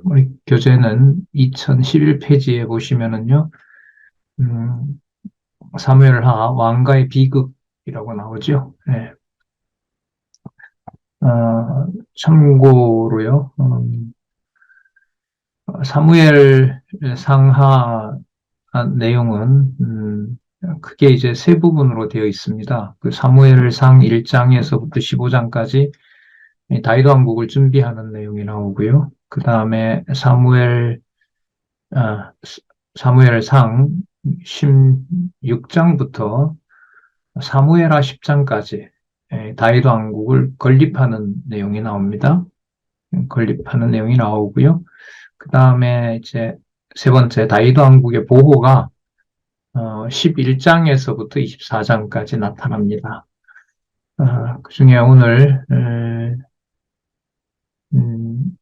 우리 교재는 2011페이지에 보시면은요, 사무엘하 왕가의 비극이라고 나오죠. 참고로요, 사무엘 상하 내용은, 크게 이제 세 부분으로 되어 있습니다. 그 사무엘상 1장에서부터 15장까지 다윗 왕국을 준비하는 내용이 나오고요. 그 다음에 아, 사무엘상 16장부터 사무엘하 10장까지 다윗 왕국을 건립하는 내용이 나옵니다. 건립하는 내용이 나오고요. 그 다음에 이제 세 번째 다윗 왕국의 보호가 11장에서부터 24장까지 나타납니다. 그 중에 오늘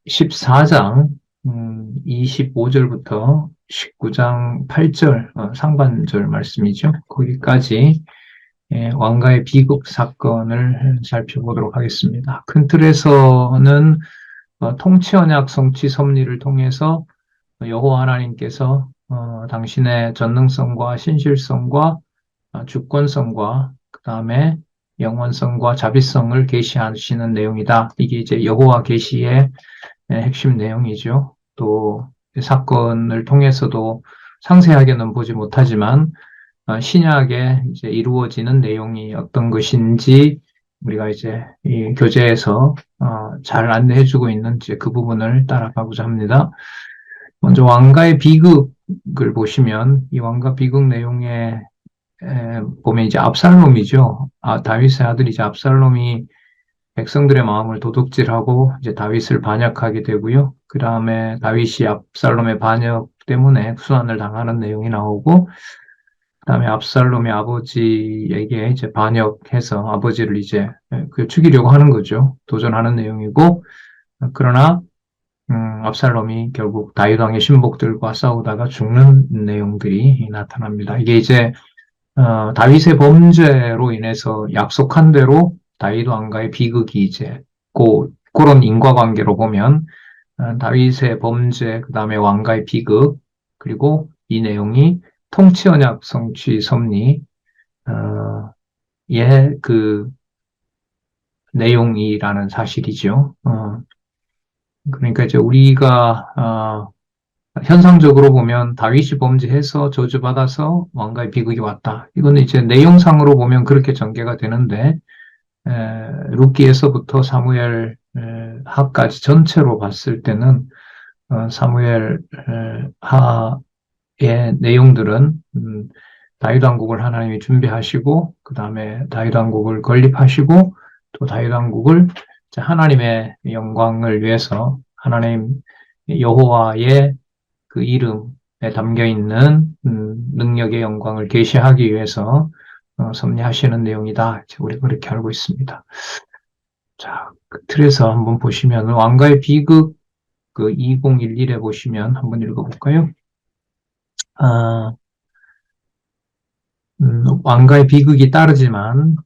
14장 25절부터 19장 8절 상반절 말씀이죠. 거기까지 왕가의 비극 사건을 살펴보도록 하겠습니다. 큰 틀에서는 통치 언약 성취 섭리를 통해서 여호와 하나님께서 당신의 전능성과 신실성과 주권성과 그 다음에 영원성과 자비성을 계시하시는 내용이다. 이게 이제 여호와 계시의 핵심 내용이죠. 또 사건을 통해서도 상세하게는 보지 못하지만 신약에 이제 이루어지는 내용이 어떤 것인지 우리가 이제 이 교재에서 잘 안내해주고 있는 이제 그 부분을 따라가고자 합니다. 먼저 왕가의 비극을 보시면 이 왕가 비극 내용에 보면 이제 압살롬이죠. 다윗의 아들이자 압살롬이 백성들의 마음을 도둑질하고 이제 다윗을 반역하게 되고요. 그 다음에 다윗이 압살롬의 반역 때문에 수환을 당하는 내용이 나오고, 그 다음에 압살롬의 아버지에게 이제 반역해서 아버지를 이제 죽이려고 하는 거죠. 도전하는 내용이고, 그러나 압살롬이 결국 다윗 왕의 신복들과 싸우다가 죽는 내용들이 나타납니다. 이게 이제 다윗의 범죄로 인해서 약속한 대로 다윗 왕가의 비극이 이제 그런 인과관계로 보면 다윗의 범죄, 그 다음에 왕가의 비극, 그리고 이 내용이 통치 언약 성취 섭리 그 내용이라는 사실이죠. 그러니까 이제 우리가 현상적으로 보면 다윗이 범죄해서 저주받아서 왕가의 비극이 왔다. 이거는 이제 내용상으로 보면 그렇게 전개가 되는데 룻기에서부터 사무엘 하까지 전체로 봤을 때는 사무엘 하의 내용들은 다윗 왕국을 하나님이 준비하시고 그 다음에 다윗 왕국을 건립하시고 또 다윗 왕국을 하나님의 영광을 위해서 하나님 여호와의 그 이름에 담겨 있는 능력의 영광을 계시하기 위해서 섭리하시는 내용이다. 우리가 그렇게 알고 있습니다. 자, 그 틀에서 한번 보시면 왕가의 비극 그 2011에 보시면 한번 읽어볼까요? 왕가의 비극이 따르지만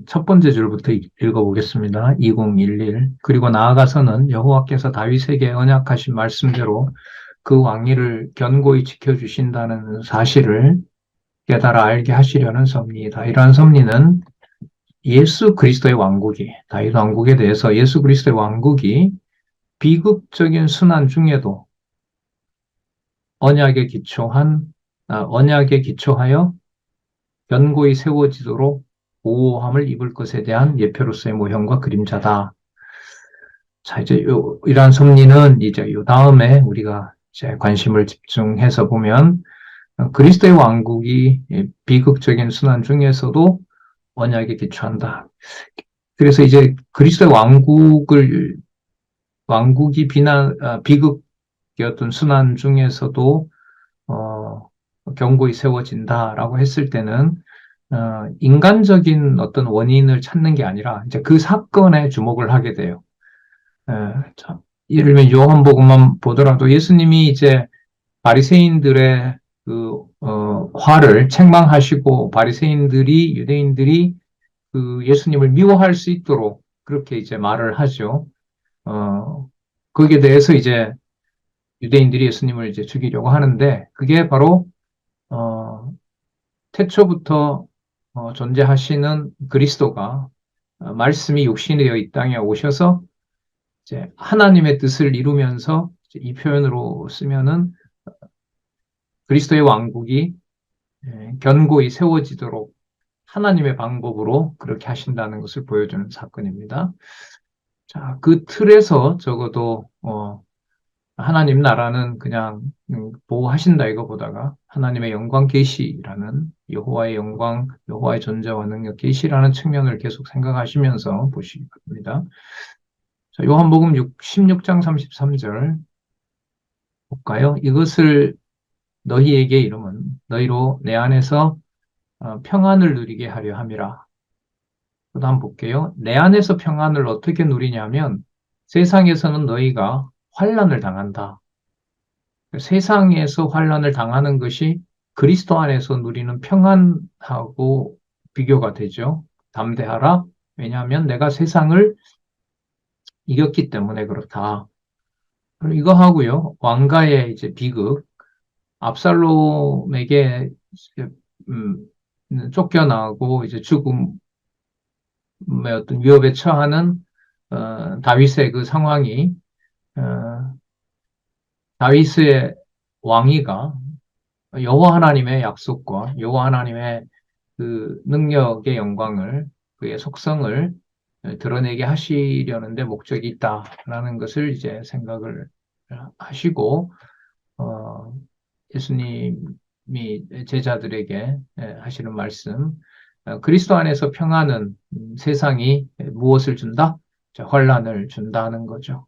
첫 번째 줄부터 읽어보겠습니다. 2011 그리고 나아가서는 여호와께서 다윗에게 언약하신 말씀대로 그 왕위를 견고히 지켜주신다는 사실을 깨달아 알게 하시려는 섭리이다. 이러한 섭리는 예수 그리스도의 왕국이, 다윗 왕국에 대해서 예수 그리스도의 왕국이 비극적인 순환 중에도 언약에 기초하여 견고히 세워지도록 보호함을 입을 것에 대한 예표로서의 모형과 그림자다. 자, 이제 이러한 섭리는 이제 요 다음에 우리가 이제 관심을 집중해서 보면 그리스도의 왕국이 비극적인 순환 중에서도 언약에 기초한다. 그래서 이제 그리스도의 왕국이 비극이었던 순환 중에서도 견고히 세워진다라고 했을 때는 인간적인 어떤 원인을 찾는 게 아니라 이제 그 사건에 주목을 하게 돼요. 자, 예를 들면 요한복음만 보더라도 예수님이 이제 바리새인들의 그 화를 책망하시고 바리새인들이 유대인들이 그 예수님을 미워할 수 있도록 그렇게 이제 말을 하죠. 거기에 대해서 이제 유대인들이 예수님을 이제 죽이려고 하는데 그게 바로 태초부터 존재하시는 그리스도가 말씀이 육신이 되어 이 땅에 오셔서 이제 하나님의 뜻을 이루면서 이 표현으로 쓰면은 그리스도의 왕국이 견고히 세워지도록 하나님의 방법으로 그렇게 하신다는 것을 보여주는 사건입니다. 자, 그 틀에서 적어도 하나님 나라는 그냥 보호하신다 이거보다가 하나님의 영광 계시라는 여호와의 영광, 여호와의 존재와 능력 계시라는 측면을 계속 생각하시면서 보시기 바랍니다. 자, 요한복음 16장 33절 볼까요? 이것을 너희에게 이름은 너희로 내 안에서 평안을 누리게 하려 함이라. 그 다음 볼게요. 내 안에서 평안을 어떻게 누리냐면 세상에서는 너희가 환난을 당한다. 세상에서 환난을 당하는 것이 그리스도 안에서 누리는 평안하고 비교가 되죠. 담대하라. 왜냐하면 내가 세상을 이겼기 때문에 그렇다. 그리고 이거 하고요. 왕가의 이제 비극, 압살롬에게 쫓겨나고 이제 죽음의 어떤 위협에 처하는 다윗의 그 상황이 어, 다윗의 왕위가 여호와 하나님의 약속과 여호와 하나님의 그 능력의 영광을 그의 속성을 드러내게 하시려는데 목적이 있다라는 것을 이제 생각을 하시고 예수님이 제자들에게 하시는 말씀 그리스도 안에서 평안은 세상이 무엇을 준다? 환란을 준다는 거죠.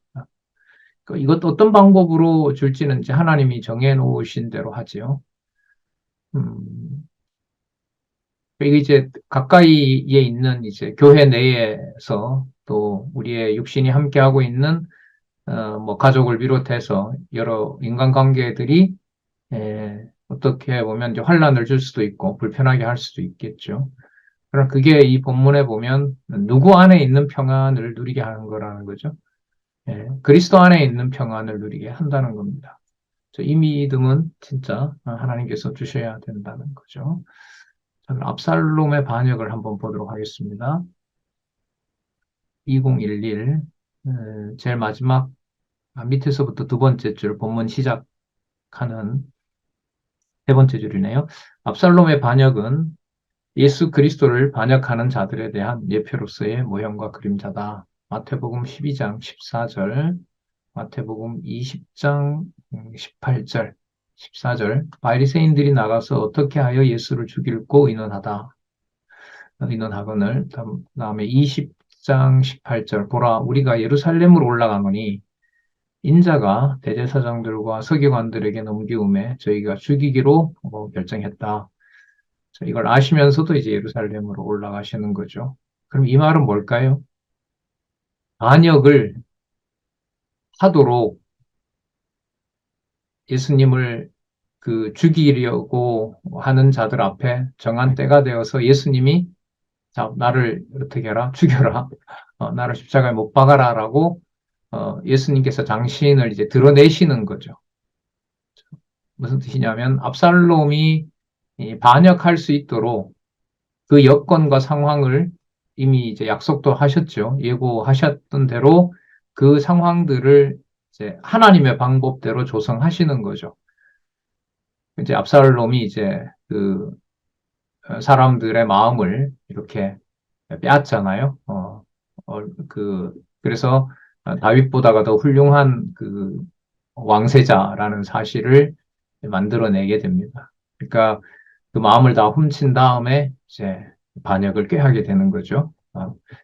이것도 어떤 방법으로 줄지는 이제 하나님이 정해놓으신 대로 하지요. 이게 이제 가까이에 있는 이제 교회 내에서 또 우리의 육신이 함께하고 있는 뭐 가족을 비롯해서 여러 인간관계들이 어떻게 보면 이제 환란을 줄 수도 있고 불편하게 할 수도 있겠죠. 그럼 그게 이 본문에 보면 누구 안에 있는 평안을 누리게 하는 거라는 거죠. 그리스도 안에 있는 평안을 누리게 한다는 겁니다. 이 믿음은 진짜 하나님께서 주셔야 된다는 거죠. 저는 압살롬의 반역을 한번 보도록 하겠습니다. 2011 제일 마지막 밑에서부터 두 번째 줄 본문 시작하는 세 번째 줄이네요. 압살롬의 반역은 예수 그리스도를 반역하는 자들에 대한 예표로서의 모형과 그림자다. 마태복음 12장 14절, 마태복음 20장 18절, 14절. 바리새인들이 나가서 어떻게 하여 예수를 죽일고 의논하거늘. 다음에 20장 18절. 보라, 우리가 예루살렘으로 올라가노니 인자가 대제사장들과 서기관들에게 넘기움에 저희가 죽이기로 결정했다. 이걸 아시면서도 이제 예루살렘으로 올라가시는 거죠. 그럼 이 말은 뭘까요? 반역을 하도록 예수님을 그 죽이려고 하는 자들 앞에 정한 때가 되어서 예수님이 자, 나를 어떻게 해라? 죽여라. 나를 십자가에 못 박아라라고 예수님께서 당신을 이제 드러내시는 거죠. 무슨 뜻이냐면 압살롬이 반역할 수 있도록 그 여건과 상황을 이미 이제 약속도 하셨죠. 예고하셨던 대로 그 상황들을 이제 하나님의 방법대로 조성하시는 거죠. 이제 압살롬이 이제 그 사람들의 마음을 이렇게 빼앗잖아요. 그래서 다윗보다가 더 훌륭한 그 왕세자라는 사실을 만들어내게 됩니다. 그러니까 그 마음을 다 훔친 다음에 이제 반역을 꾀하게 되는 거죠.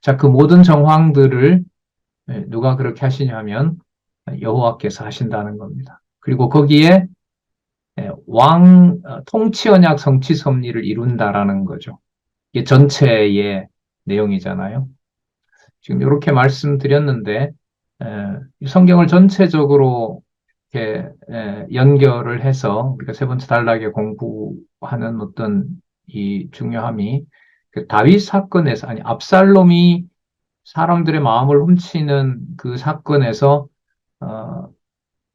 자, 그 모든 정황들을 누가 그렇게 하시냐면 여호와께서 하신다는 겁니다. 그리고 거기에 통치 언약 성취 섭리를 이룬다라는 거죠. 이게 전체의 내용이잖아요. 지금 이렇게 말씀드렸는데 성경을 전체적으로 이렇게 연결을 해서 우리가 세 번째 단락에 공부하는 어떤 이 중요함이 그 다윗 사건에서 아니 압살롬이 사람들의 마음을 훔치는 그 사건에서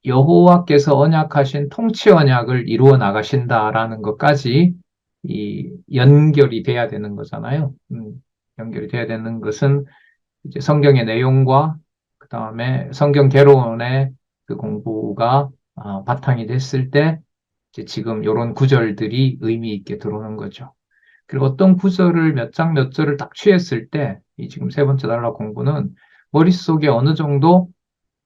여호와께서 언약하신 통치 언약을 이루어 나가신다라는 것까지 연결이 돼야 되는 거잖아요. 연결이 돼야 되는 것은 이제 성경의 내용과 그 다음에 성경 개론의 그 공부가 바탕이 됐을 때 이제 지금 이런 구절들이 의미 있게 들어오는 거죠. 그리고 어떤 구절을 몇 장 몇 절을 딱 취했을 때 이 지금 세 번째 단락 공부는 머릿속에 어느 정도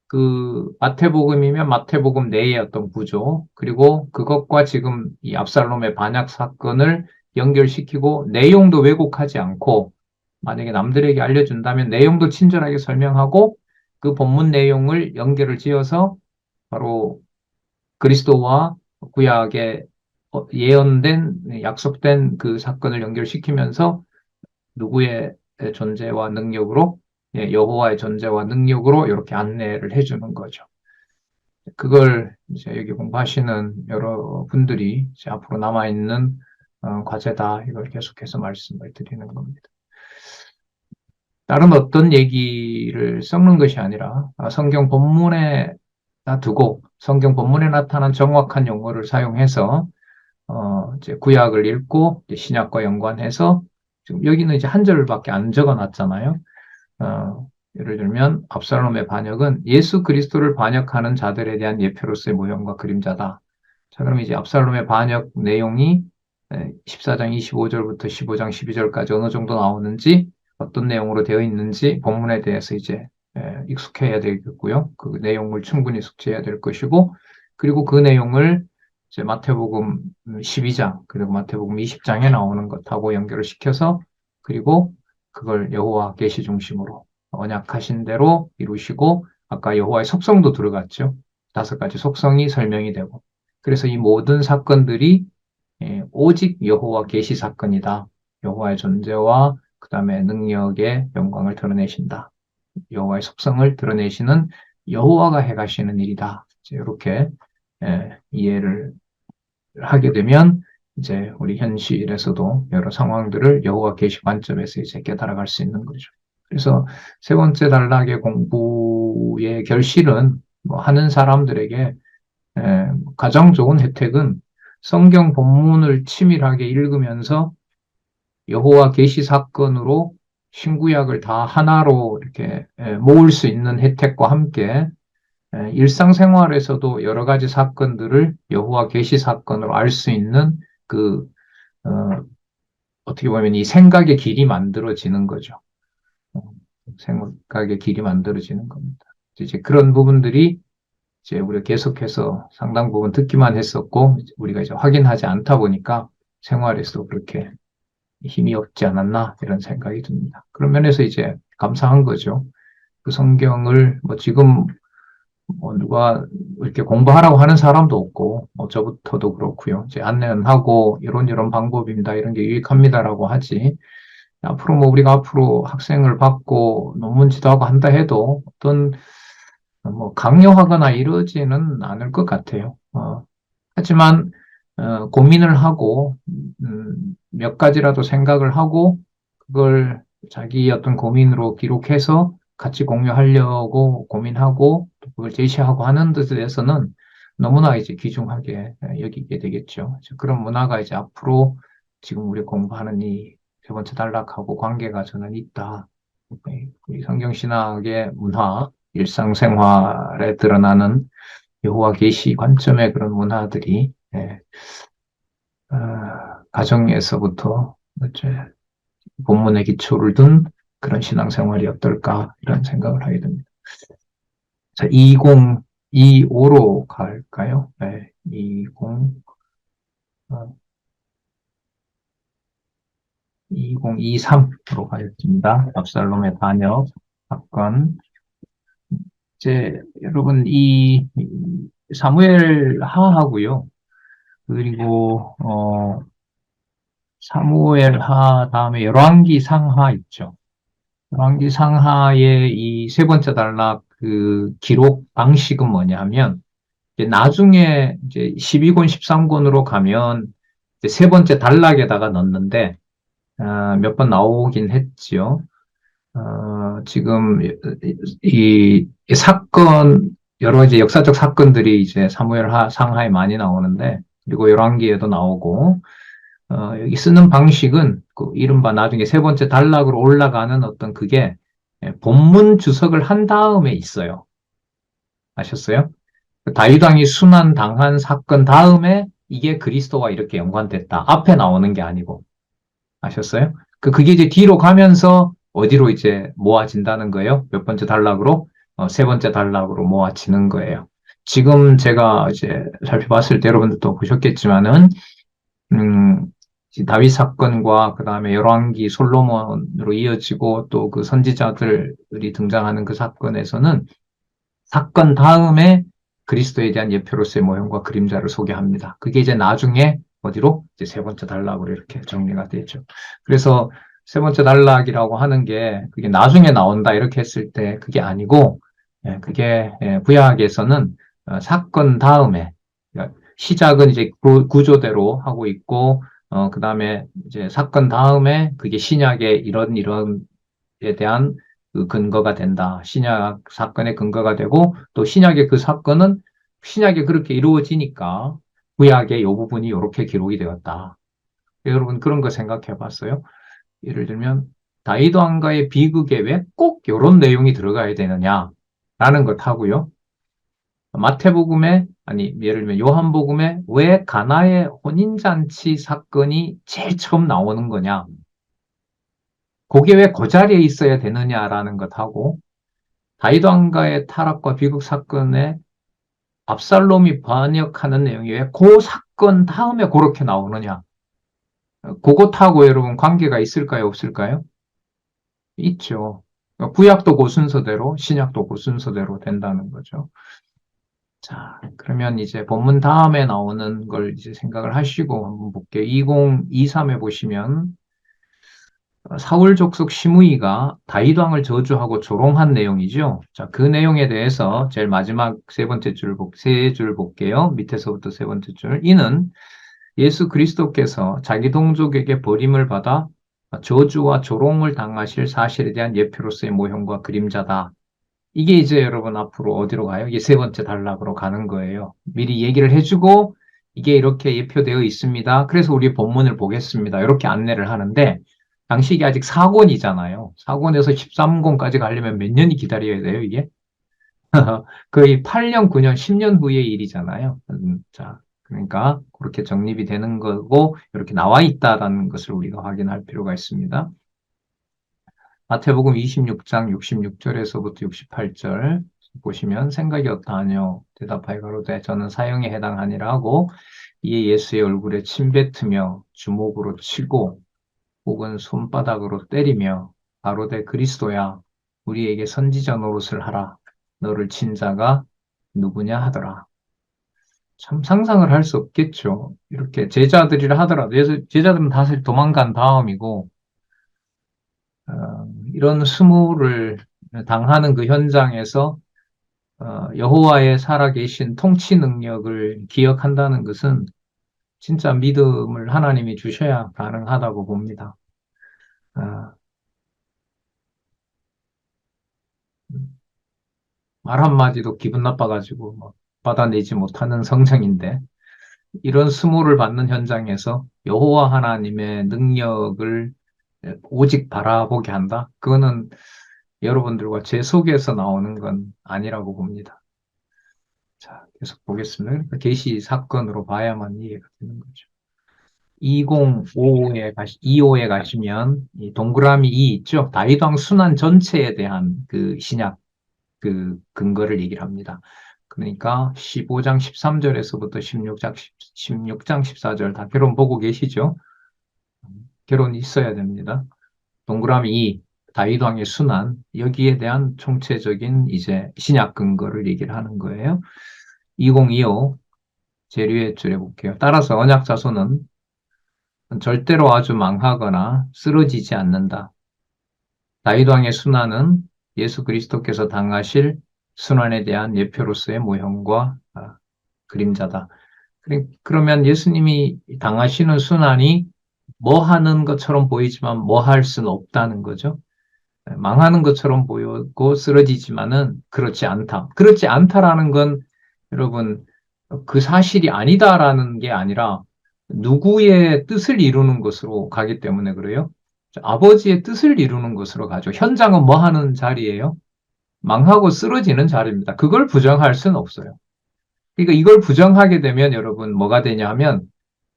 그 마태복음이면 마태복음 내의 어떤 구조, 그리고 그것과 지금 이 압살롬의 반역 사건을 연결시키고 내용도 왜곡하지 않고 만약에 남들에게 알려준다면 내용도 친절하게 설명하고 그 본문 내용을 연결을 지어서 바로 그리스도와 구약의 예언된 약속된 그 사건을 연결시키면서 누구의 존재와 능력으로 여호와의 존재와 능력으로 이렇게 안내를 해주는 거죠. 그걸 이제 여기 공부하시는 여러분들이 이제 앞으로 남아있는 과제다. 이걸 계속해서 말씀을 드리는 겁니다. 다른 어떤 얘기를 섞는 것이 아니라 성경 본문에 두고 성경 본문에 나타난 정확한 용어를 사용해서 이제 구약을 읽고 이제 신약과 연관해서 지금 여기는 이제 한 절밖에 안 적어놨잖아요. 예를 들면 압살롬의 반역은 예수 그리스도를 반역하는 자들에 대한 예표로서의 모형과 그림자다. 자, 그럼 이제 압살롬의 반역 내용이 14장 25절부터 15장 12절까지 어느 정도 나오는지, 어떤 내용으로 되어 있는지 본문에 대해서 이제 익숙해야 되겠고요. 그 내용을 충분히 숙지해야 될 것이고, 그리고 그 내용을 이제 마태복음 12장 그리고 마태복음 20장에 나오는 것하고 연결을 시켜서, 그리고 그걸 여호와 계시 중심으로 언약하신 대로 이루시고, 아까 여호와의 속성도 들어갔죠. 5가지 속성이 설명이 되고, 그래서 이 모든 사건들이 오직 여호와 계시 사건이다. 여호와의 존재와 그 다음에 능력의 영광을 드러내신다. 여호와의 속성을 드러내시는 여호와가 해가시는 일이다. 이렇게 이해를 하게 되면 이제 우리 현실에서도 여러 상황들을 여호와 계시 관점에서 이제 깨달아갈 수 있는 거죠. 그래서 세 번째 단락의 공부의 결실은 뭐 하는 사람들에게 가장 좋은 혜택은 성경 본문을 치밀하게 읽으면서 여호와 계시 사건으로 신구약을 다 하나로 이렇게 모을 수 있는 혜택과 함께 일상생활에서도 여러 가지 사건들을 여호와 계시 사건으로 알 수 있는 그 어떻게 보면 이 생각의 길이 만들어지는 거죠. 생각의 길이 만들어지는 겁니다. 이제 그런 부분들이 이제 우리가 계속해서 상당 부분 듣기만 했었고 우리가 이제 확인하지 않다 보니까 생활에서 그렇게 힘이 없지 않았나 이런 생각이 듭니다. 그런 면에서 이제 감사한 거죠. 그 성경을 뭐 지금 뭐 누가 이렇게 공부하라고 하는 사람도 없고 저부터도 그렇고요. 이제 안내는 하고 이런 방법입니다. 이런 게 유익합니다라고 하지. 앞으로 뭐 우리가 앞으로 학생을 받고 논문 지도하고 한다 해도 어떤 뭐 강요하거나 이러지는 않을 것 같아요. 하지만 고민을 하고 몇 가지라도 생각을 하고 그걸 자기 어떤 고민으로 기록해서 같이 공유하려고 고민하고 또 그걸 제시하고 하는 데에 대해서는 너무나 이제 귀중하게 여기게 되겠죠. 그런 문화가 이제 앞으로 지금 우리 공부하는 이 세 번째 단락하고 관계가 저는 있다. 우리 성경신학의 문화, 일상생활에 드러나는 여호와 계시 관점의 그런 문화들이 가정에서부터 이제 본문의 기초를 둔 그런 신앙생활이 어떨까 이런 생각을 하게 됩니다. 자, 2025로 갈까요? 네, 2023으로 가겠습니다. 압살롬의 반역 사건. 이제 여러분 이 사무엘 하하고요. 그리고 사무엘 하 다음에 열왕기 상하 있죠. 열왕기 상하의 이 세 번째 단락 그 기록 방식은 뭐냐면 이제 나중에 이제 12권 13권으로 가면 이제 세 번째 단락에다가 넣는데 몇 번 나오긴 했지요. 지금 이 사건 여러 이제 역사적 사건들이 이제 사무엘 상하에 많이 나오는데, 그리고 열왕기에도 나오고, 여기 쓰는 방식은 그 이른바 나중에 세 번째 단락으로 올라가는 어떤 그게 본문 주석을 한 다음에 있어요. 아셨어요? 다윗 왕이 순환 당한 사건 다음에 이게 그리스도와 이렇게 연관됐다. 앞에 나오는 게 아니고. 아셨어요? 그게 이제 뒤로 가면서 어디로 이제 모아진다는 거예요. 몇 번째 단락으로? 세 번째 단락으로 모아지는 거예요. 지금 제가 이제 살펴봤을 때 여러분들도 보셨겠지만은, 음, 다윗 사건과 그 다음에 열왕기 솔로몬으로 이어지고 또 그 선지자들이 등장하는 그 사건에서는 사건 다음에 그리스도에 대한 예표로서의 모형과 그림자를 소개합니다. 그게 이제 나중에 어디로? 이제 세 번째 단락으로 이렇게 정리가 되죠. 그래서 세 번째 단락이라고 하는 게 그게 나중에 나온다 이렇게 했을 때 그게 아니고, 그게 구약에서는 사건 다음에, 그러니까 시작은 이제 구조대로 하고 있고, 그 다음에 이제 사건 다음에 그게 신약의 이런에 대한 그 근거가 된다. 신약 사건의 근거가 되고, 또 신약의 그 사건은 신약이 그렇게 이루어지니까 구약의 이 부분이 이렇게 기록이 되었다. 여러분 그런 거 생각해 봤어요? 예를 들면 다윗 왕가의 비극에 왜 꼭 이런 내용이 들어가야 되느냐라는 것하고요. 마태복음에 아니 예를 들면 요한복음에 왜 가나의 혼인잔치 사건이 제일 처음 나오는 거냐? 그게 왜 그 자리에 있어야 되느냐라는 것하고 다윗 왕가의 타락과 비극 사건에 압살롬이 반역하는 내용이 왜 그 사건 다음에 그렇게 나오느냐? 그것하고 여러분 관계가 있을까요? 없을까요? 있죠. 구약도 그 순서대로, 신약도 그 순서대로 된다는 거죠. 자, 그러면 이제 본문 다음에 나오는 걸 이제 생각을 하시고 한번 볼게요. 2023에 보시면 사울 족속 시므이가 다윗 왕을 저주하고 조롱한 내용이죠. 자, 그 내용에 대해서 제일 마지막 세 줄 볼게요. 밑에서부터 세 번째 줄. 이는 예수 그리스도께서 자기 동족에게 버림을 받아 저주와 조롱을 당하실 사실에 대한 예표로서의 모형과 그림자다. 이게 이제 여러분 앞으로 어디로 가요? 이게 세 번째 단락으로 가는 거예요. 미리 얘기를 해주고 이게 이렇게 예표되어 있습니다. 그래서 우리 본문을 보겠습니다. 이렇게 안내를 하는데 당시 이게 아직 4권이잖아요. 4권에서 13권까지 가려면 몇 년이 기다려야 돼요, 이게? 거의 8년, 9년, 10년 후의 일이잖아요. 자, 그러니까 그렇게 정립이 되는 거고 이렇게 나와 있다라는 것을 우리가 확인할 필요가 있습니다. 마태복음 26장 66절에서부터 68절 보시면 생각이 어떠하뇨? 대답하여 가로되 저는 사형에 해당하니라 하고 이에 예수의 얼굴에 침뱉으며 주먹으로 치고 혹은 손바닥으로 때리며 가로되 그리스도야 우리에게 선지자 노릇을 하라. 너를 친 자가 누구냐 하더라. 참 상상을 할 수 없겠죠. 이렇게 제자들이라 하더라도 제자들은 다시 도망간 다음이고 이런 수모를 당하는 그 현장에서 여호와의 살아계신 통치 능력을 기억한다는 것은 진짜 믿음을 하나님이 주셔야 가능하다고 봅니다. 어, 말 한마디도 기분 나빠가지고 막 받아내지 못하는 성정인데 이런 수모를 받는 현장에서 여호와 하나님의 능력을 오직 바라보게 한다? 그거는 여러분들과 제 속에서 나오는 건 아니라고 봅니다. 자, 계속 보겠습니다. 그러니까 계시 사건으로 봐야만 이해가 되는 거죠. 25에 가시면 이 동그라미 2 있죠. 다윗왕 순환 전체에 대한 그 신약 그 근거를 얘기를 합니다. 그러니까 15장 13절에서부터 16장 14절 다 결론 보고 계시죠? 결론이 있어야 됩니다. 동그라미 2, 다윗왕의 순환, 여기에 대한 총체적인 이제 신약 근거를 얘기를 하는 거예요. 2025 재료의 줄에 볼게요. 따라서 언약 자손은 절대로 아주 망하거나 쓰러지지 않는다. 다윗 왕의 순환은 예수 그리스도께서 당하실 순환에 대한 예표로서의 모형과 그림자다. 그러면 예수님이 당하시는 순환이 뭐 하는 것처럼 보이지만 뭐 할 수는 없다는 거죠. 망하는 것처럼 보이고 쓰러지지만은 그렇지 않다. 그렇지 않다라는 건 여러분 그 사실이 아니다라는 게 아니라 누구의 뜻을 이루는 것으로 가기 때문에 그래요. 아버지의 뜻을 이루는 것으로 가죠. 현장은 뭐 하는 자리예요? 망하고 쓰러지는 자리입니다. 그걸 부정할 수는 없어요. 그러니까 이걸 부정하게 되면 여러분 뭐가 되냐 하면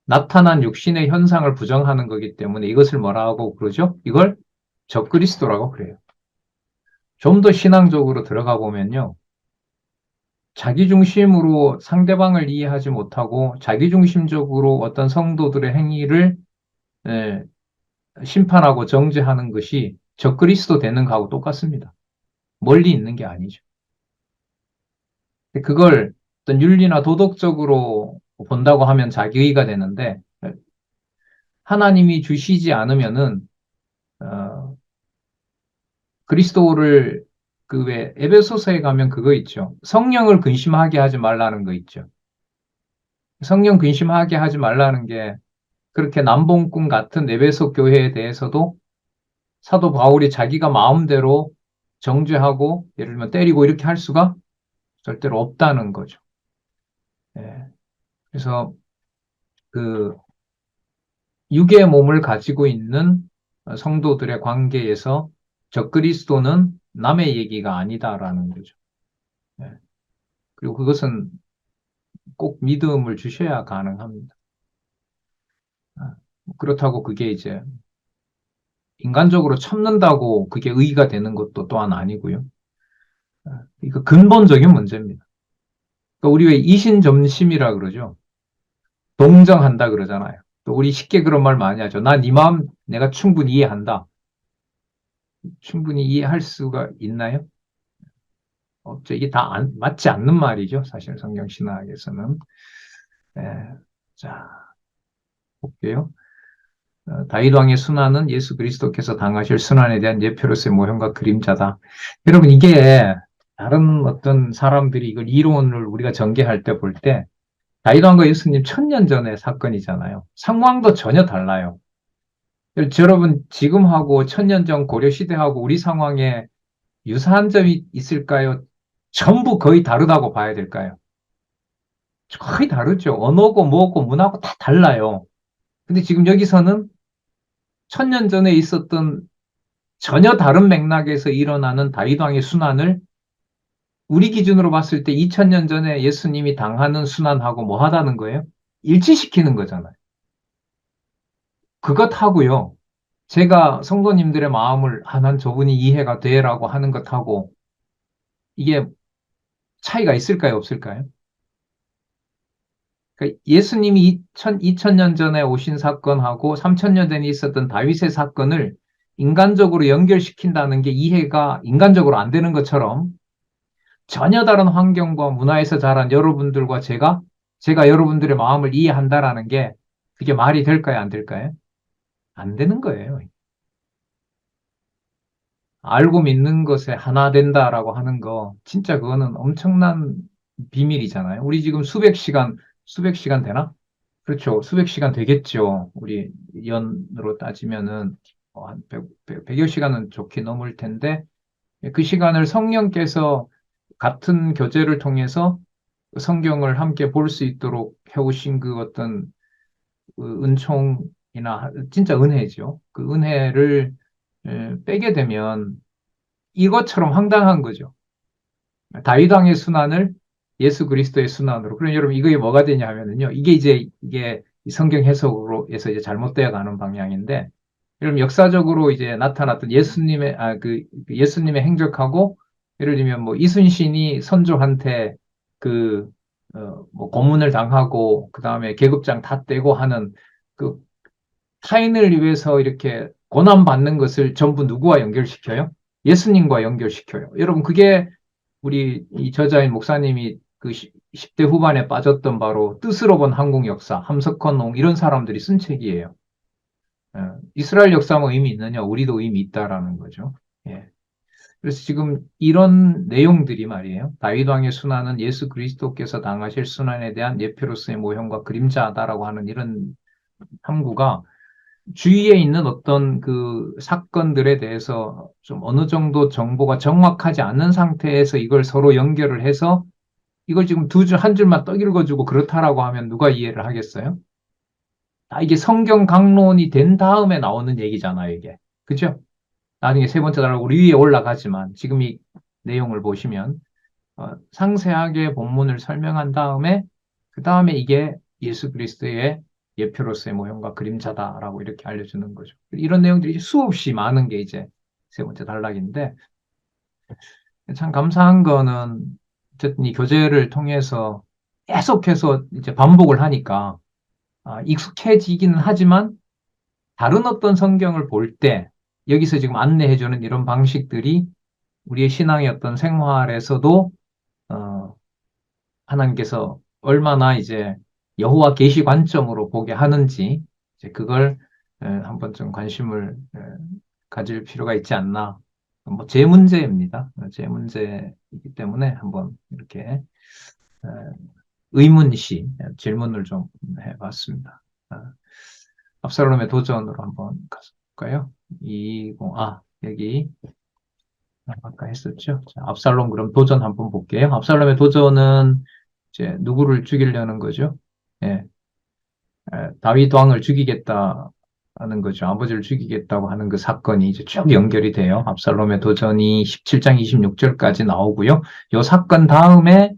나타난 육신의 현상을 부정하는 거기 때문에 이것을 뭐라고 그러죠? 이걸 적그리스도라고 그래요. 좀 더 신앙적으로 들어가 보면요. 자기중심으로 상대방을 이해하지 못하고 자기중심적으로 어떤 성도들의 행위를 예, 심판하고 정죄하는 것이 적그리스도 되는 거하고 똑같습니다. 멀리 있는 게 아니죠. 그걸 어떤 윤리나 도덕적으로 본다고 하면 자기의가 되는데 하나님이 주시지 않으면은 그리스도를 그 왜 에베소서에 가면 그거 있죠. 성령을 근심하게 하지 말라는 거 있죠. 성령 근심하게 하지 말라는 게 그렇게 남봉꾼 같은 에베소 교회에 대해서도 사도 바울이 자기가 마음대로 정죄하고 예를 들면 때리고 이렇게 할 수가 절대로 없다는 거죠. 예. 그래서 그 육의 몸을 가지고 있는 성도들의 관계에서 적그리스도는 남의 얘기가 아니다라는 거죠. 예. 그리고 그것은 꼭 믿음을 주셔야 가능합니다. 아, 그렇다고 그게 이제 인간적으로 참는다고 그게 의의가 되는 것도 또한 아니고요. 이거 근본적인 문제입니다. 그러니까 우리 왜 이신점심이라 그러죠. 동정한다 그러잖아요. 또 우리 쉽게 그런 말 많이 하죠. 나 네 마음 내가 충분히 이해한다. 충분히 이해할 수가 있나요? 없죠. 이게 다 맞지 않는 말이죠. 사실 성경 신학에서는. 네. 자, 볼게요. 다윗 왕의 순환은 예수 그리스도께서 당하실 순환에 대한 예표로서의 모형과 그림자다. 여러분 이게 다른 어떤 사람들이 이걸 이론을 우리가 전개할 때 볼 때 다윗 왕과 예수님 1000년 전의 사건이잖아요. 상황도 전혀 달라요. 여러분 지금하고 1000년 전 고려 시대하고 우리 상황에 유사한 점이 있을까요? 전부 거의 다르다고 봐야 될까요? 거의 다르죠. 언어고 뭐고 문화고 다 달라요. 근데 지금 여기서는 1000년 전에 있었던 전혀 다른 맥락에서 일어나는 다윗 왕의 순환을 우리 기준으로 봤을 때 2000년 전에 예수님이 당하는 순환하고 뭐 하다는 거예요? 일치시키는 거잖아요. 그것하고요. 제가 성도님들의 마음을 난 저분이 이해가 돼라고 하는 것하고 이게 차이가 있을까요? 없을까요? 그러니까 예수님이 2000년 전에 오신 사건하고 3000년 전에 있었던 다윗의 사건을 인간적으로 연결시킨다는 게 이해가 인간적으로 안 되는 것처럼 전혀 다른 환경과 문화에서 자란 여러분들과 제가 여러분들의 마음을 이해한다라는 게 그게 말이 될까요? 안 될까요? 안 되는 거예요. 알고 믿는 것에 하나 된다라고 하는 거, 진짜 그거는 엄청난 비밀이잖아요. 우리 지금 수백 시간 되나? 그렇죠. 수백 시간 되겠죠. 우리 연으로 따지면은 한 100여 시간은 좋게 넘을 텐데, 그 시간을 성령께서 같은 교제를 통해서 성경을 함께 볼 수 있도록 해오신 그 어떤 그 은총이나 진짜 은혜죠. 그 은혜를 빼게 되면 이것처럼 황당한 거죠. 다윗 왕의 순환을 예수 그리스도의 순환으로. 그럼 여러분 이게 뭐가 되냐 하면은요. 이게 성경 해석으로 해서 이제 잘못되어 가는 방향인데 여러분 역사적으로 이제 나타났던 그 예수님의 행적하고 예를 들면 뭐 이순신이 선조한테 그 뭐 고문을 당하고 그다음에 계급장 다 떼고 하는 그 타인을 위해서 이렇게 고난받는 것을 전부 누구와 연결시켜요? 예수님과 연결시켜요. 여러분 그게 우리 이 저자인 목사님이 그 10대 후반에 빠졌던 바로 뜻으로 본 한국 역사, 함석헌농 이런 사람들이 쓴 책이에요. 이스라엘 역사만 의미 있느냐? 우리도 의미 있다라는 거죠. 예. 그래서 지금 이런 내용들이 말이에요. 다윗 왕의 순환은 예수 그리스도께서 당하실 순환에 대한 예표로서의 모형과 그림자다라고 하는 이런 탐구가 주위에 있는 어떤 그 사건들에 대해서 좀 어느 정도 정보가 정확하지 않은 상태에서 이걸 서로 연결을 해서 이걸 지금 한 줄만 떡 읽어주고 그렇다라고 하면 누가 이해를 하겠어요? 이게 성경 강론이 된 다음에 나오는 얘기잖아요, 이게. 그죠? 나중에 세 번째 달하고 위에 올라가지만 지금 이 내용을 보시면 상세하게 본문을 설명한 다음에 그 다음에 이게 예수 그리스도의 예표로서의 모형과 그림자다라고 이렇게 알려주는 거죠. 이런 내용들이 수없이 많은 게 이제 세 번째 단락인데 참 감사한 거는 어쨌든 이 교재를 통해서 계속해서 이제 반복을 하니까 익숙해지기는 하지만 다른 어떤 성경을 볼 때 여기서 지금 안내해주는 이런 방식들이 우리의 신앙의 어떤 생활에서도 어, 하나님께서 얼마나 이제 여호와 계시 관점으로 보게 하는지 이제 그걸 한번 좀 관심을 가질 필요가 있지 않나. 뭐 제 문제입니다. 제 문제이기 때문에 한번 이렇게 에, 의문시 질문을 좀 해봤습니다. 압살롬의 도전으로 한번 가볼까요? 여기 아까 했었죠. 자, 압살롬 그럼 도전 한번 볼게요. 압살롬의 도전은 이제 누구를 죽이려는 거죠? 예, 다윗 왕을 죽이겠다 하는 거죠. 아버지를 죽이겠다고 하는 그 사건이 이제 쭉 연결이 돼요. 압살롬의 도전이 17장 26절까지 나오고요. 요 사건 다음에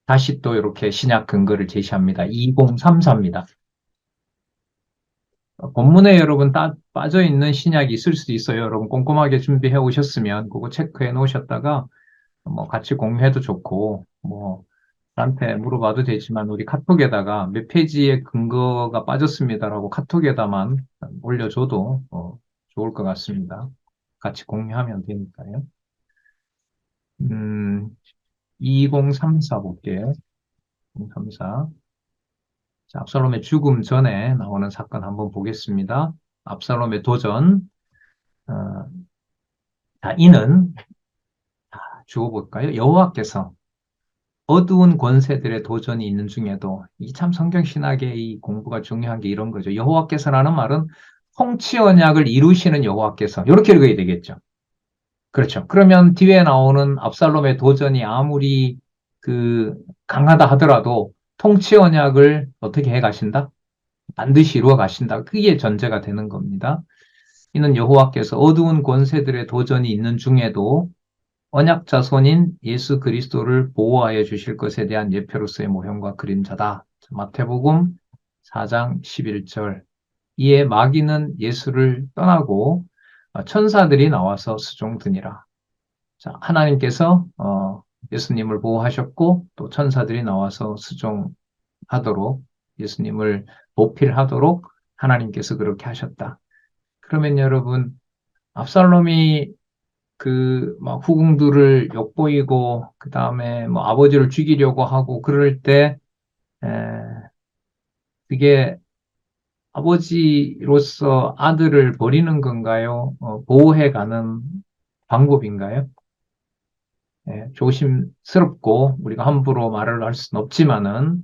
다시 또 이렇게 신약 근거를 제시합니다. 2034입니다. 본문에 여러분 빠져 있는 신약이 있을 수도 있어요. 여러분 꼼꼼하게 준비해 오셨으면 그거 체크해 놓으셨다가 뭐 같이 공유해도 좋고 뭐 나한테 물어봐도 되지만 우리 카톡에다가 몇 페이지의 근거가 빠졌습니다라고 카톡에다만 올려줘도 좋을 것 같습니다. 같이 공유하면 되니까요. 음, 2034 볼게요. 2034. 자, 압살롬의 죽음 전에 나오는 사건 한번 보겠습니다. 압살롬의 도전. 어, 자, 이는 주어볼까요? 여호와께서 어두운 권세들의 도전이 있는 중에도 이 참 성경 신학의 이 공부가 중요한 게 이런 거죠. 여호와께서라는 말은 통치 언약을 이루시는 여호와께서 이렇게 읽어야 되겠죠. 그렇죠. 그러면 뒤에 나오는 압살롬의 도전이 아무리 그 강하다 하더라도 통치 언약을 어떻게 해 가신다? 반드시 이루어 가신다. 그게 전제가 되는 겁니다. 이는 여호와께서 어두운 권세들의 도전이 있는 중에도 언약 자손인 예수 그리스도를 보호하여 주실 것에 대한 예표로서의 모형과 그림자다. 마태복음 4장 11절. 이에 마귀는 예수를 떠나고 천사들이 나와서 수종드니라. 자, 하나님께서 예수님을 보호하셨고 또 천사들이 나와서 수종하도록 예수님을 보필하도록 하나님께서 그렇게 하셨다. 그러면 여러분 압살롬이 막 후궁들을 엿보이고 그 다음에 뭐 아버지를 죽이려고 하고 그럴 때 에, 그게 아버지로서 아들을 버리는 건가요? 보호해가는 방법인가요? 조심스럽고 우리가 함부로 말을 할 수는 없지만은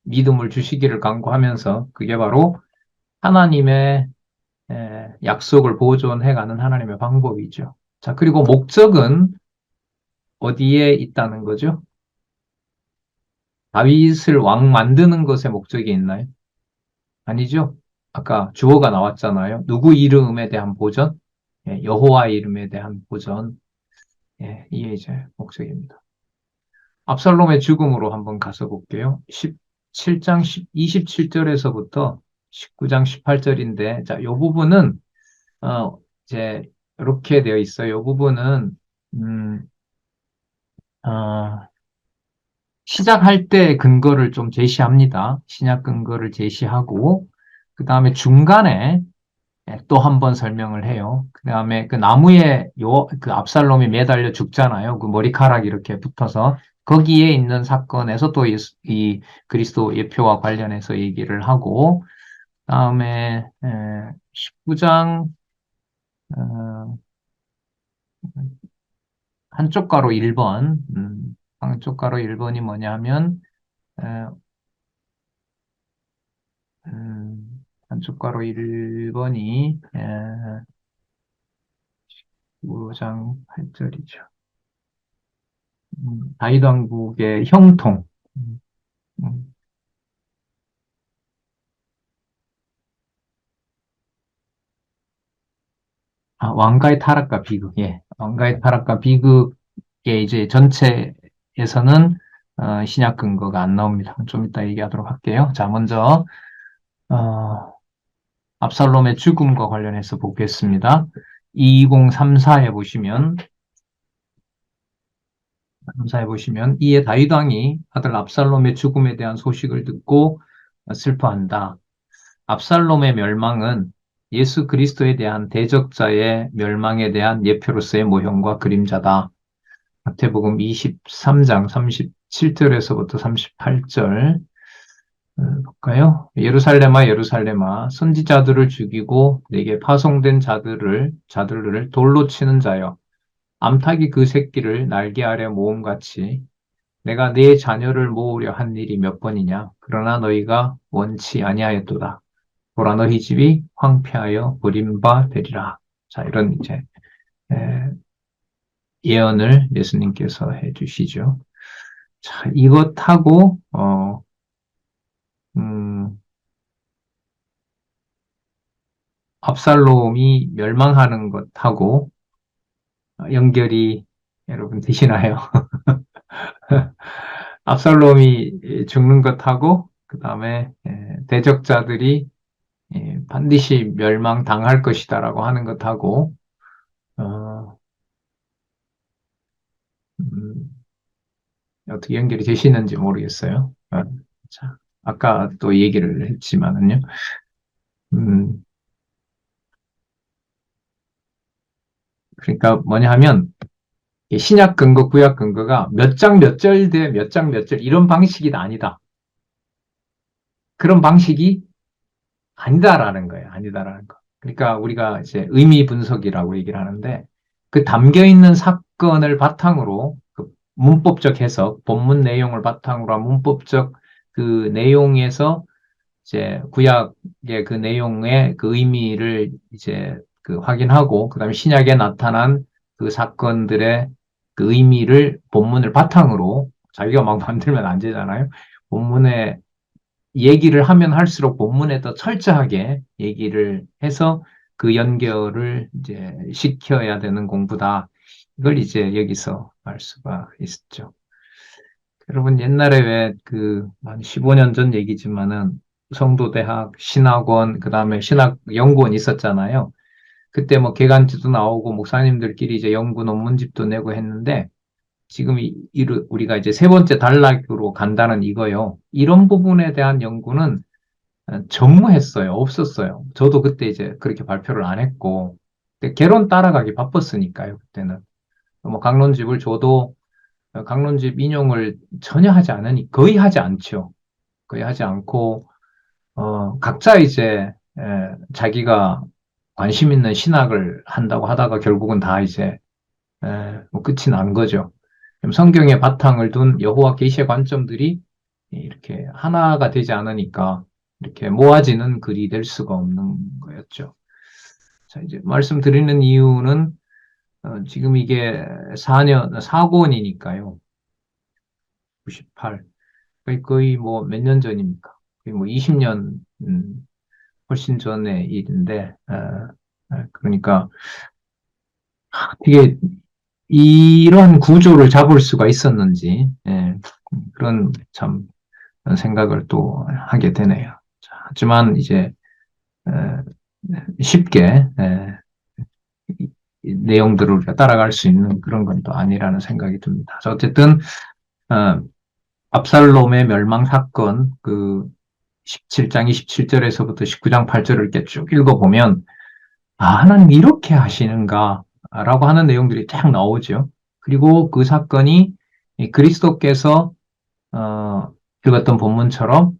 믿음을 주시기를 간구하면서 그게 바로 하나님의 약속을 보존해가는 하나님의 방법이죠. 자, 그리고 목적은 어디에 있다는 거죠? 다윗을 왕 만드는 것에 목적이 있나요? 아니죠. 아까 주어가 나왔잖아요. 누구 이름에 대한 보전? 여호와 이름에 대한 보전. 이게 이제 목적입니다. 압살롬의 죽음으로 한번 가서 볼게요. 17장 27절에서부터 19장 18절인데, 자, 요 부분은, 이제, 이렇게 되어 있어요. 요 부분은, 음, 어, 시작할 때 근거를 좀 제시합니다. 신약 근거를 제시하고, 그 다음에 중간에 또 한 번 설명을 해요. 그 다음에 그 나무에 그 압살롬이 매달려 죽잖아요. 그 머리카락 이렇게 붙어서. 거기에 있는 사건에서 또 이 그리스도 예표와 관련해서 얘기를 하고, 그 다음에 19장, 한쪽 가로 1번, 한쪽 가로 1번이 뭐냐 하면, 음, 한쪽 가로 1번이 5장 8절이죠. 다윗 왕국의 형통. 음, 음. 왕가의 타락과 비극. 예. 왕가의 타락과 비극의 이제 전체에서는 신약 근거가 안 나옵니다. 좀 이따 얘기하도록 할게요. 자, 먼저 어, 압살롬의 죽음과 관련해서 보겠습니다. 2034에 보시면 이에 다윗 왕이 아들 압살롬의 죽음에 대한 소식을 듣고 슬퍼한다. 압살롬의 멸망은 예수 그리스도에 대한 대적자의 멸망에 대한 예표로서의 모형과 그림자다. 마태복음 23장 37절에서부터 38절 볼까요? 예루살렘아 예루살렘아 선지자들을 죽이고 내게 파송된 자들을 돌로 치는 자여 암탉이 그 새끼를 날개 아래 모음같이 내가 네 자녀를 모으려 한 일이 몇 번이냐 그러나 너희가 원치 아니하였도다. 보라 너희 집이 황폐하여 버림바 되리라. 자, 이런 이제 에, 예언을 예수님께서 해주시죠. 자, 이것하고 음, 압살롬이 멸망하는 것하고 연결이 여러분 되시나요? 압살롬이 죽는 것하고 그 다음에 대적자들이 반드시 멸망당할 것이다라고 하는 것하고 어, 음, 어떻게 연결이 되시는지 모르겠어요. 자, 아까 또 얘기를 했지만은요. 음, 그러니까 뭐냐 하면 신약 근거, 구약 근거가 몇 장 몇 절 대 몇 장 몇 절 이런 방식이 아니다. 그런 방식이 아니다라는 거예요. 아니다라는 거. 그러니까 우리가 이제 의미 분석이라고 얘기를 하는데 그 담겨 있는 사건을 바탕으로 그 문법적 해석, 본문 내용을 바탕으로 한 문법적 그 내용에서 이제 구약의 그 내용의 그 의미를 이제 그 확인하고 그다음에 신약에 나타난 그 사건들의 그 의미를 본문을 바탕으로 자기가 막 만들면 안 되잖아요. 본문에 얘기를 하면 할수록 본문에 더 철저하게 얘기를 해서 그 연결을 이제 시켜야 되는 공부다. 이걸 이제 여기서 알 수가 있죠. 여러분 옛날에 왜 그 한 15년 전 얘기지만은 성도대학, 신학원, 그다음에 신학연구원 있었잖아요. 그때 뭐 개간지도 나오고 목사님들끼리 이제 연구 논문집도 내고 했는데 지금 우리가 이제 세 번째 단락으로 간다는 이거요. 이런 부분에 대한 연구는 전무했어요. 없었어요. 저도 그때 이제 그렇게 발표를 안 했고, 근데 개론 따라가기 바빴으니까요, 그때는. 뭐 강론집을 줘도 강론집 인용을 전혀 하지 않으니, 거의 하지 않죠. 거의 하지 않고, 각자 이제, 자기가 관심 있는 신학을 한다고 하다가 결국은 다 이제, 뭐 끝이 난 거죠. 성경의 바탕을 둔 여호와 계시의 관점들이 이렇게 하나가 되지 않으니까 이렇게 모아지는 글이 될 수가 없는 거였죠. 자, 이제 말씀드리는 이유는 지금 이게 4권이니까요. 98. 거의 뭐 몇 년 전입니까? 거의 뭐 20년 훨씬 전의 일인데 그러니까 이게 이런 구조를 잡을 수가 있었는지 그런 참 생각을 또 하게 되네요. 자, 하지만 이제 쉽게 내용들을 우리가 따라갈 수 있는 그런 건 또 아니라는 생각이 듭니다. 어쨌든 어, 압살롬의 멸망 사건 그 17장 27절에서부터 19장 8절을 이렇게 쭉 읽어보면 하나님 이렇게 하시는가라고 하는 내용들이 쫙 나오죠. 그리고 그 사건이 그리스도께서 읽었던 본문처럼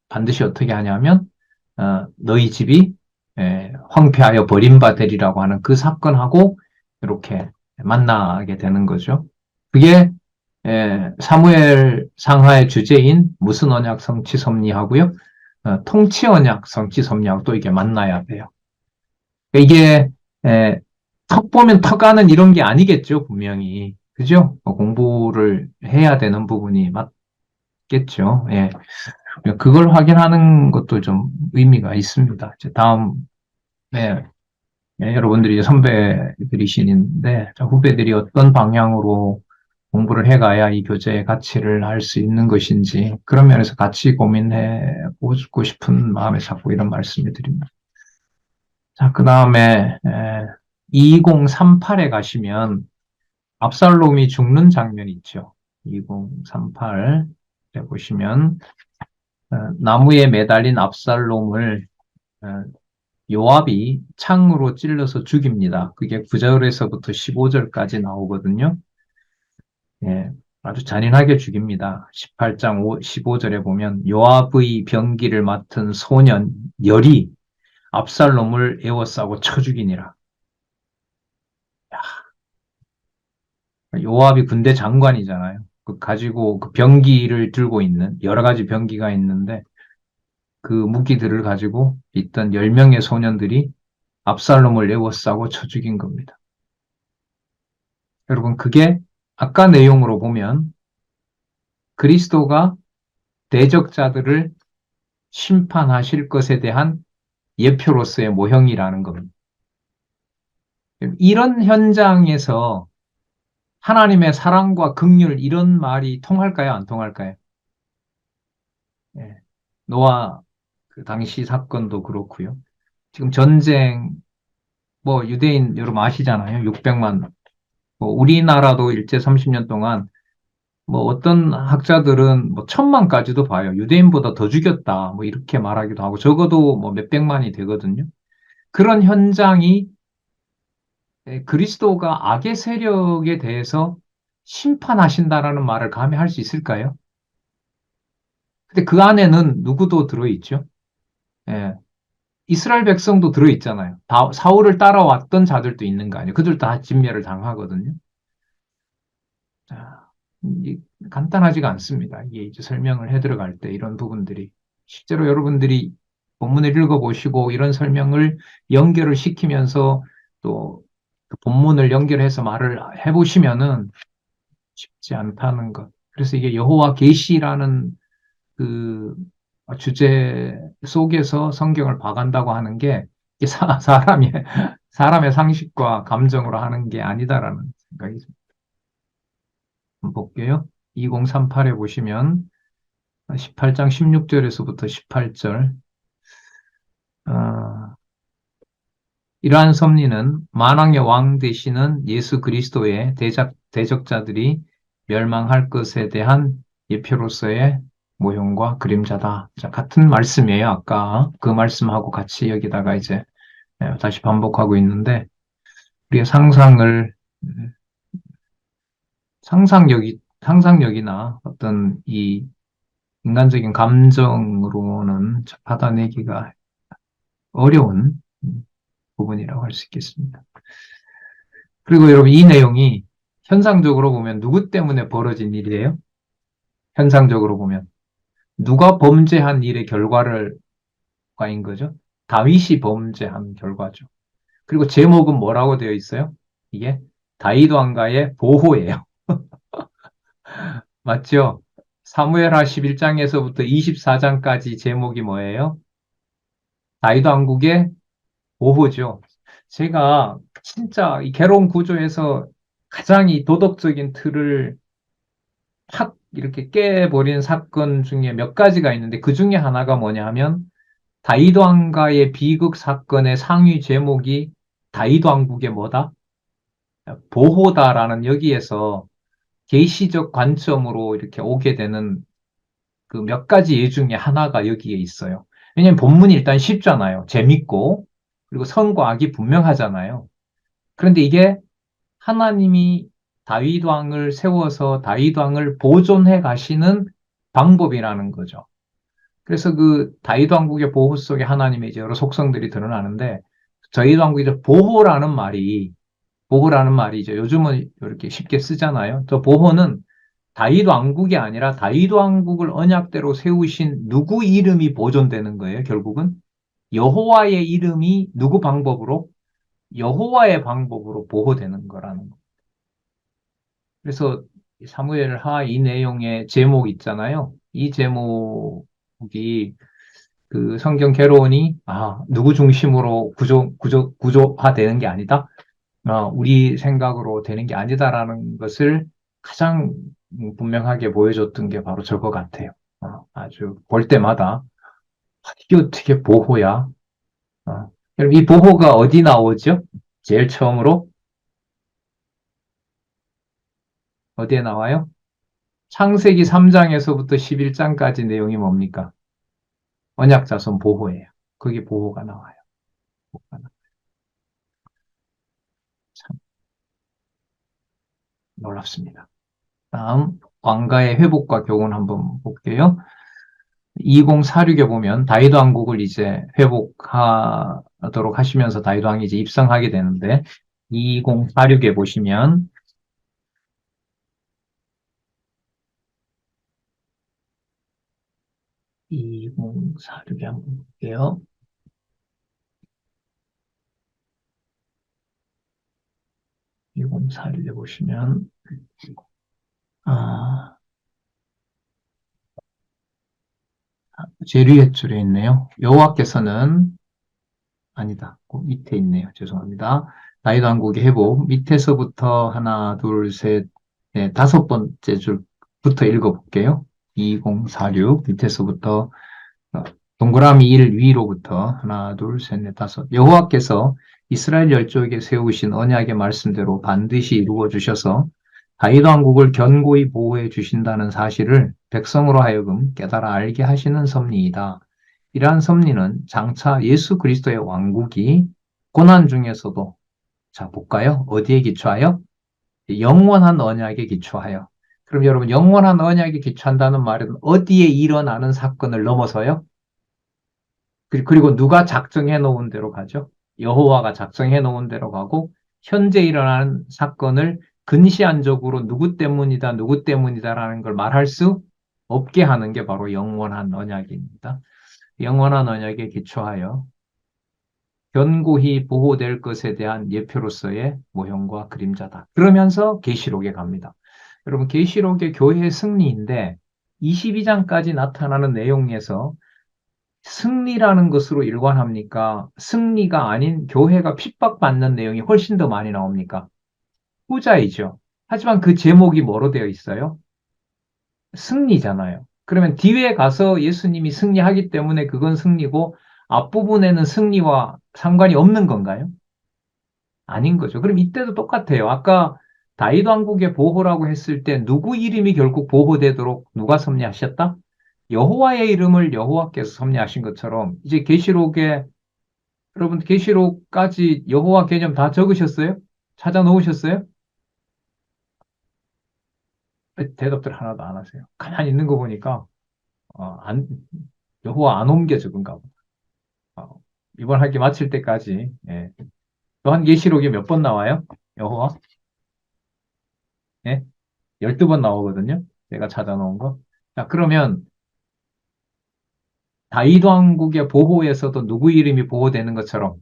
반드시 어떻게 하냐면 너희 집이 황폐하여 버림받으리라고 하는 그 사건하고 이렇게 만나게 되는 거죠. 그게 사무엘 상하의 주제인 무슨 언약 성취 섭리하고요. 통치 언약, 성취 섭리하고 또 이게 만나야 돼요. 이게 턱 보면 턱 가는 이런 게 아니겠죠, 분명히. 그죠? 공부를 해야 되는 부분이 맞겠죠. 예. 그걸 확인하는 것도 좀 의미가 있습니다. 이제 다음, 네, 여러분들이 선배들이시는데, 후배들이 어떤 방향으로 공부를 해가야 이 교재의 가치를 알 수 있는 것인지, 그런 면에서 같이 고민해 보고 싶은 마음에 자꾸 이런 말씀을 드립니다. 자, 그 다음에, 2038에 가시면, 압살롬이 죽는 장면이 있죠. 2038에 보시면, 나무에 매달린 압살롬을 어, 요압이 창으로 찔러서 죽입니다. 그게 9절에서부터 15절까지 나오거든요. 예, 아주 잔인하게 죽입니다. 18장 15절에 보면 요압의 병기를 맡은 소년 열이 압살롬을 에워싸고 쳐 죽이니라. 요압이 군대 장관이잖아요. 그 가지고 그 병기를 들고 있는 여러 가지 병기가 있는데 그 무기들을 가지고 있던 10명의 소년들이 압살롬을 에워싸고 쳐 죽인 겁니다. 여러분, 그게 아까 내용으로 보면 그리스도가 대적자들을 심판하실 것에 대한 예표로서의 모형이라는 겁니다. 이런 현장에서 하나님의 사랑과 긍휼 이런 말이 통할까요? 안 통할까요? 예. 노아 그 당시 사건도 그렇고요. 지금 전쟁 뭐 유대인 여러분 아시잖아요. 600만. 뭐 우리나라도 일제 30년 동안 뭐 어떤 학자들은 뭐 1000만까지도 봐요. 유대인보다 더 죽였다. 뭐 이렇게 말하기도 하고 적어도 뭐 몇백만이 되거든요. 그런 현장이 그리스도가 악의 세력에 대해서 심판하신다라는 말을 감히 할 수 있을까요? 근데 그 안에는 누구도 들어있죠. 예. 이스라엘 백성도 들어있잖아요. 사울을 따라왔던 자들도 있는 거 아니에요. 그들 다 진멸을 당하거든요. 자, 간단하지가 않습니다. 이게 이제 설명을 해 들어갈 때 이런 부분들이 실제로 여러분들이 본문을 읽어보시고 이런 설명을 연결을 시키면서 또그 본문을 연결해서 말을 해보시면은 쉽지 않다는 것. 그래서 이게 여호와 계시라는 그 주제 속에서 성경을 봐간다고 하는 게 이게 사람의 상식과 감정으로 하는 게 아니다라는 생각이 듭니다. 한번 볼게요. 2038에 보시면 18장 16절에서부터 18절. 이러한 섭리는 만왕의 왕 되시는 예수 그리스도의 대적자들이 멸망할 것에 대한 예표로서의 모형과 그림자다. 자, 같은 말씀이에요. 아까 그 말씀하고 같이 여기다가 이제 다시 반복하고 있는데 우리의 상상력이나 어떤 이 인간적인 감정으로는 받아내기가 어려운 부분이라고 할 수 있겠습니다. 그리고 여러분 이 내용이 현상적으로 보면 누구 때문에 벌어진 일이에요? 현상적으로 보면 누가 범죄한 일의 결과인 거죠? 다윗이 범죄한 결과죠. 그리고 제목은 뭐라고 되어 있어요? 이게 다윗 왕가의 보호예요. 맞죠? 사무엘하 11장에서부터 24장까지 제목이 뭐예요? 다윗 왕국의 보호죠. 제가 진짜 이 괴로운 구조에서 가장 이 도덕적인 틀을 확 이렇게 깨버린 사건 중에 몇 가지가 있는데 그 중에 하나가 뭐냐 하면 다윗 왕가의 비극 사건의 상위 제목이 다윗 왕국의 뭐다? 보호다라는 여기에서 계시적 관점으로 이렇게 오게 되는 그 몇 가지 예 중에 하나가 여기에 있어요. 왜냐면 본문이 일단 쉽잖아요. 재밌고 그리고 선과 악이 분명하잖아요. 그런데 이게 하나님이 다윗 왕을 세워서 다윗 왕을 보존해 가시는 방법이라는 거죠. 그래서 그 다윗 왕국의 보호 속에 하나님의 이제 여러 속성들이 드러나는데 다윗 왕국의 보호라는 말이 이제 요즘은 이렇게 쉽게 쓰잖아요. 저 보호는 다윗 왕국이 아니라 다윗 왕국을 언약대로 세우신 누구 이름이 보존되는 거예요, 결국은? 여호와의 이름이 누구 방법으로? 여호와의 방법으로 보호되는 거라는 거. 그래서 사무엘 하 이 내용의 제목 있잖아요. 이 제목이 그 성경 개론이 누구 중심으로 구조화되는 게 아니다. 우리 생각으로 되는 게 아니다라는 것을 가장 분명하게 보여줬던 게 바로 저거 같아요. 아주 볼 때마다 이게 어떻게 보호야? 그럼 이 보호가 어디 나오죠? 제일 처음으로 어디에 나와요? 창세기 3장에서부터 11장까지 내용이 뭡니까? 언약자손 보호예요. 그게 보호가 나와요. 보호가 참 놀랍습니다. 다음 왕가의 회복과 교훈 한번 볼게요. 2046에 보면 다윗 왕국을 이제 회복하도록 하시면서 다윗 왕이 이제 입성하게 되는데 2046에 보시면 2046에 한번 볼게요. 2046에 보시면 아, 제류의 줄에 있네요. 여호와께서는 아니다. 그 밑에 있네요. 죄송합니다. 다윗 왕국의 회복 밑에서부터 하나, 둘, 셋, 네, 다섯 번째 줄부터 읽어볼게요. 2046 밑에서부터 동그라미 1 위로부터 하나, 둘, 셋, 넷, 다섯. 여호와께서 이스라엘 열조에게 세우신 언약의 말씀대로 반드시 이루어 주셔서 다윗 왕국을 견고히 보호해 주신다는 사실을 백성으로 하여금 깨달아 알게 하시는 섭리이다. 이러한 섭리는 장차 예수 그리스도의 왕국이 고난 중에서도 자 볼까요? 어디에 기초하여? 영원한 언약에 기초하여. 그럼 여러분 영원한 언약에 기초한다는 말은 어디에 일어나는 사건을 넘어서요? 그리고 누가 작정해 놓은 대로 가죠? 여호와가 작정해 놓은 대로 가고 현재 일어나는 사건을 근시안적으로 누구 때문이다, 누구 때문이다라는 걸 말할 수 없게 하는 게 바로 영원한 언약입니다. 영원한 언약에 기초하여 견고히 보호될 것에 대한 예표로서의 모형과 그림자다. 그러면서 계시록에 갑니다. 여러분 계시록의 교회의 승리인데 22장까지 나타나는 내용에서 승리라는 것으로 일관합니까? 승리가 아닌 교회가 핍박받는 내용이 훨씬 더 많이 나옵니까? 후자이죠. 하지만 그 제목이 뭐로 되어 있어요? 승리잖아요. 그러면 뒤에 가서 예수님이 승리하기 때문에 그건 승리고 앞부분에는 승리와 상관이 없는 건가요? 아닌 거죠. 그럼 이때도 똑같아요. 아까 다윗 왕국의 보호라고 했을 때 누구 이름이 결국 보호되도록 누가 섭리하셨다? 여호와의 이름을 여호와께서 섭리하신 것처럼 이제 계시록에 여러분 계시록까지 여호와 개념 다 적으셨어요? 찾아 놓으셨어요? 대답들 하나도 안 하세요. 가만히 있는 거 보니까 안, 여호와 안 옮겨 적은가 보다. 이번 학기 마칠 때까지 예. 또한 계시록에 몇 번 나와요? 여호와? 예? 12번 나오거든요. 제가 찾아 놓은 거. 자, 그러면 다윗 왕국의 보호에서도 누구 이름이 보호되는 것처럼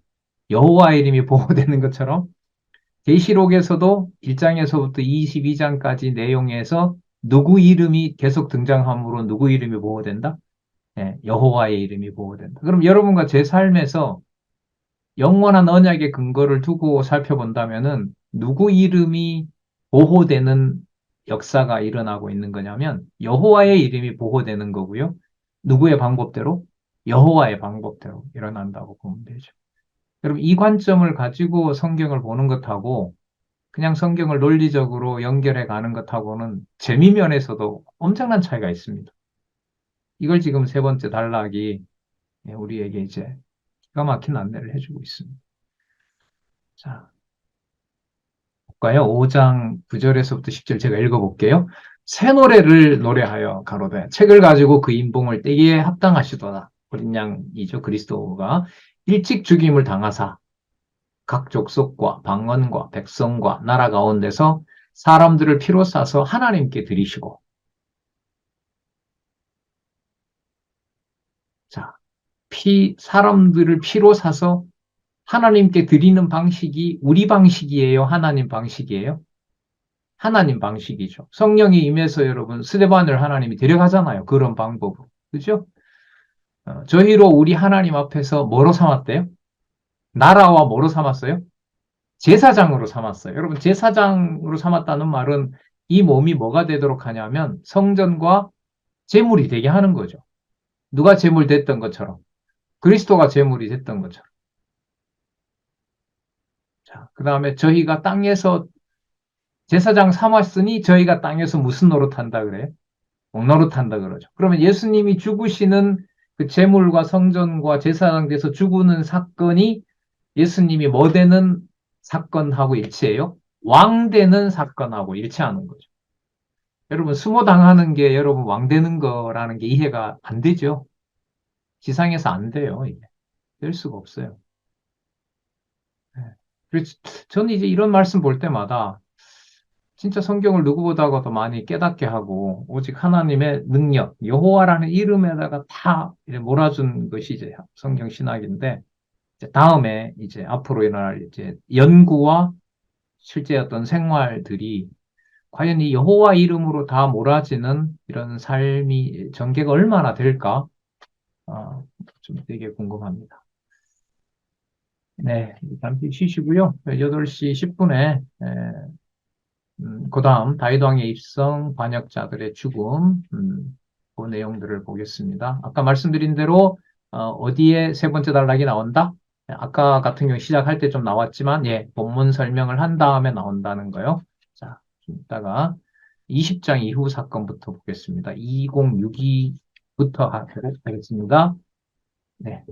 여호와 이름이 보호되는 것처럼 계시록에서도 1장에서부터 22장까지 내용에서 누구 이름이 계속 등장함으로 누구 이름이 보호된다? 예, 여호와의 이름이 보호된다. 그럼 여러분과 제 삶에서 영원한 언약의 근거를 두고 살펴본다면은 누구 이름이 보호되는 역사가 일어나고 있는 거냐면 여호와의 이름이 보호되는 거고요. 누구의 방법대로? 여호와의 방법대로 일어난다고 보면 되죠. 여러분 이 관점을 가지고 성경을 보는 것하고 그냥 성경을 논리적으로 연결해 가는 것하고는 재미 면에서도 엄청난 차이가 있습니다. 이걸 지금 세 번째 단락이 우리에게 이제 기가 막힌 안내를 해주고 있습니다. 자, 볼까요? 5장 9절에서부터 10절 제가 읽어볼게요. 새 노래를 노래하여 가로되 책을 가지고 그 인봉을 떼기에 합당하시도다. 어린 양이죠. 그리스도가 일찍 죽임을 당하사 각 족속과 방언과 백성과 나라 가운데서 사람들을 피로 싸서 하나님께 드리시고 사람들을 피로 사서 하나님께 드리는 방식이 우리 방식이에요? 하나님 방식이에요? 하나님 방식이죠. 성령이 임해서 여러분 스데반을 하나님이 데려가잖아요. 그런 방법으로. 그죠? 저희로 우리 하나님 앞에서 뭐로 삼았대요? 나라와 뭐로 삼았어요? 제사장으로 삼았어요. 여러분 제사장으로 삼았다는 말은 이 몸이 뭐가 되도록 하냐면 성전과 제물이 되게 하는 거죠. 누가 제물 됐던 것처럼. 그리스도가 제물이 됐던 것처럼. 자, 그 다음에 저희가 땅에서 제사장 삼았으니 저희가 땅에서 무슨 노릇한다 그래요? 목노릇한다 그러죠. 그러면 예수님이 죽으시는 그 제물과 성전과 제사장 돼서 죽는 사건이 예수님이 뭐 되는 사건하고 일치해요? 왕 되는 사건하고 일치하는 거죠. 여러분, 수모당하는 게 여러분 왕 되는 거라는 게 이해가 안 되죠? 지상에서 안 돼요, 이게. 될 수가 없어요. 네. 그래서 저는 이제 이런 말씀 볼 때마다 진짜 성경을 누구보다도 많이 깨닫게 하고 오직 하나님의 능력, 여호와라는 이름에다가 다 이제 몰아준 것이 이제 성경 신학인데 이제 다음에 이제 앞으로 일어날 이제 연구와 실제 어떤 생활들이 과연 이 여호와 이름으로 다 몰아지는 이런 삶이 전개가 얼마나 될까? 좀 되게 궁금합니다. 네, 잠시 쉬시고요. 8시 10분에 그 다음 다윗왕의 입성, 반역자들의 죽음, 그 내용들을 보겠습니다. 아까 말씀드린 대로 어디에 세 번째 단락이 나온다? 아까 같은 경우 시작할 때 좀 나왔지만 예, 본문 설명을 한 다음에 나온다는 거요. 자, 좀 이따가 20장 이후 사건부터 보겠습니다. 2062부터 하도록 하겠습니다. 네.